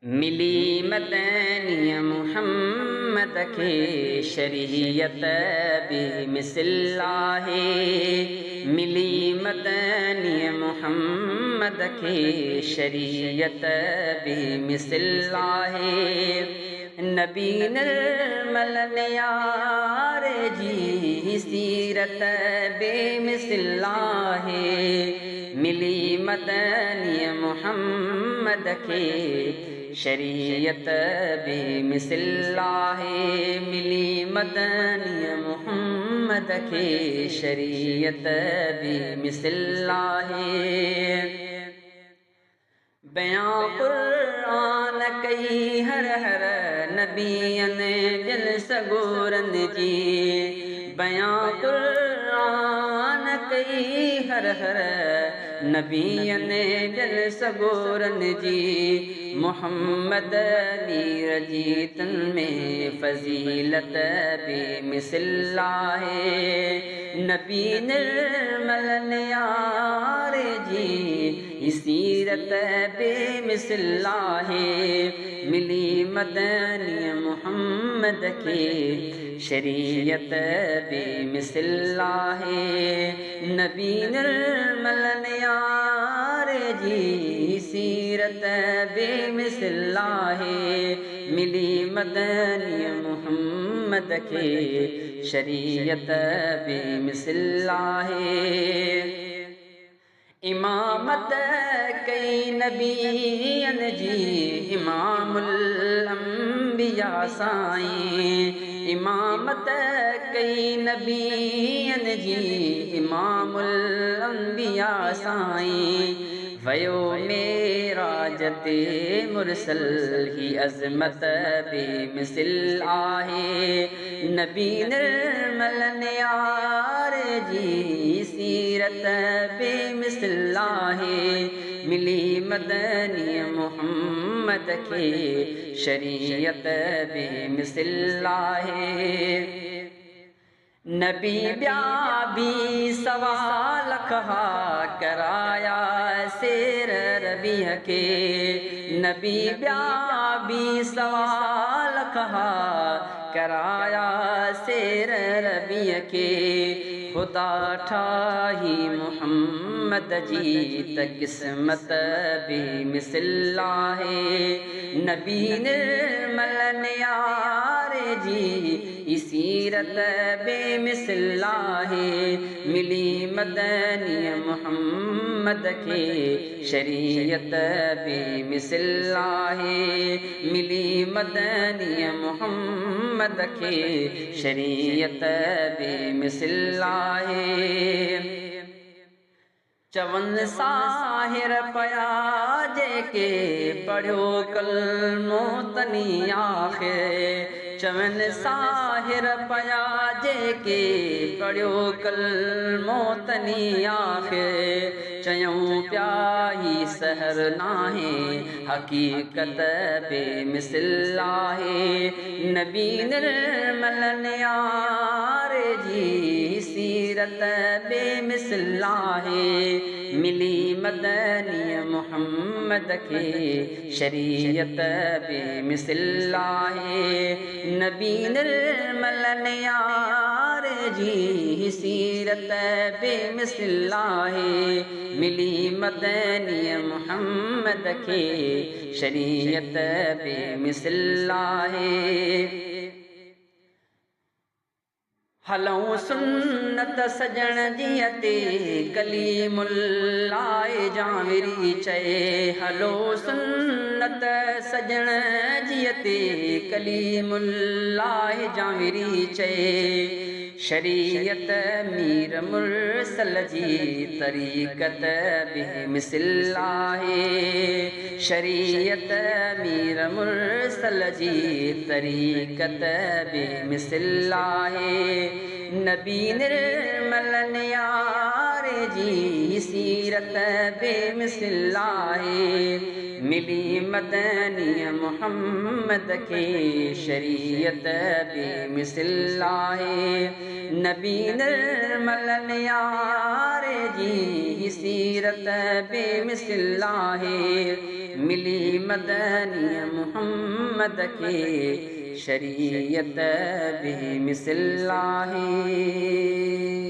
मिली मदनी मुहम्मद के शरीयत बेमिसल आहे। मिली मदनी मुहम्मद के शरीयत बेमिसल आहे। नबी निर्मल यार जी सीरत बेमिसल आहे। मिली मदनी मुहम्मद के शरीयत बेमिसल आहे। मिली मदनी मुहम्मद के शरीयत बेमिसल आहे। बयां कुरान कई हर हर नबियन दिल सगोरन जी। बयां कुरान कई हर हर नबियन दिल सगोरन जी। मोहम्मद मीर जी तन में फजीलत बेमिसल आहे। नबी निर्मल यार जी सीरत बेमिसल आहे। मिली मदनी मुहम्मद के शरीयत बेमिसल आहे। नबी निर्मल यार जी सीरत बेमिसल आहे। मिली मदनी मुहम्मद के शरीयत बेमिसल आहे। इमामत कई नबियन जी इमामुल अंबिया साईं। इमामत कई नबियन जी इमामुल अंबिया साईं। वयो मेराज ते मुरसल ही अज़मत बेमिसल आहे। नबी निर्मल यार जी सीरत बेमिसल आहे। मिली मदनी मुहम्मद के शरीयत बेमिसल आहे। नबी ब्या भी सवाल कहा कराया शेर रबिया के। नबी ब्या भी सवाल कहा कराया शेर रबिया के। खुदा ठाही मुहम्मद जी त किस्मत बेमिसल आहे। नबी निर्मल यार जी सीरत बेमिसल आहे। मिली मदनी मुहम्मद के शरीयत बेमिसल आहे। मिली मदनी मुहम्मद के शरीयत बेमिसल आहे। चवन साहिर पया जेके पढ़ियो कलमो तनी आख़िर। चवन साहिर पया जेके पढ़ियो कलमो तनी आख़िर। चयूं पिया ही सहर नाहे हकीकत बेमिसल आहे। नबी निर्मल यार जी सीरत बेमिसल आहे। मिली मदनी मुहम्मद के शरीयत बेमिसल आहे। नबी निर्मल यार जी सीरत बेमिसल आहे। मिली मदनी मुहम्मद के शरीयत बेमिसल आहे। हलऊं सुन्नत सजण जी ते कलीमुल्लाह जाविरी चए। हलो सुन्नत सजण जी ते कलीमुल्लाह जाविरी चए। शरीयत मीर मुरसल जी तरीक़त बेमिसल आहे। शरीयत मीर मुरसल जी तरीक़त बेमिसल आहे। नबी निर्मल यार जी सीरत बेमिसल आहे। मिली मदनी मुहम्मद के शरीयत बेमिसल आहे। नबी निर्मल यार जी सीरत बेमिसल आहे। मिली मदनी मुहम्मद के शरीयत बेमिसल आहे।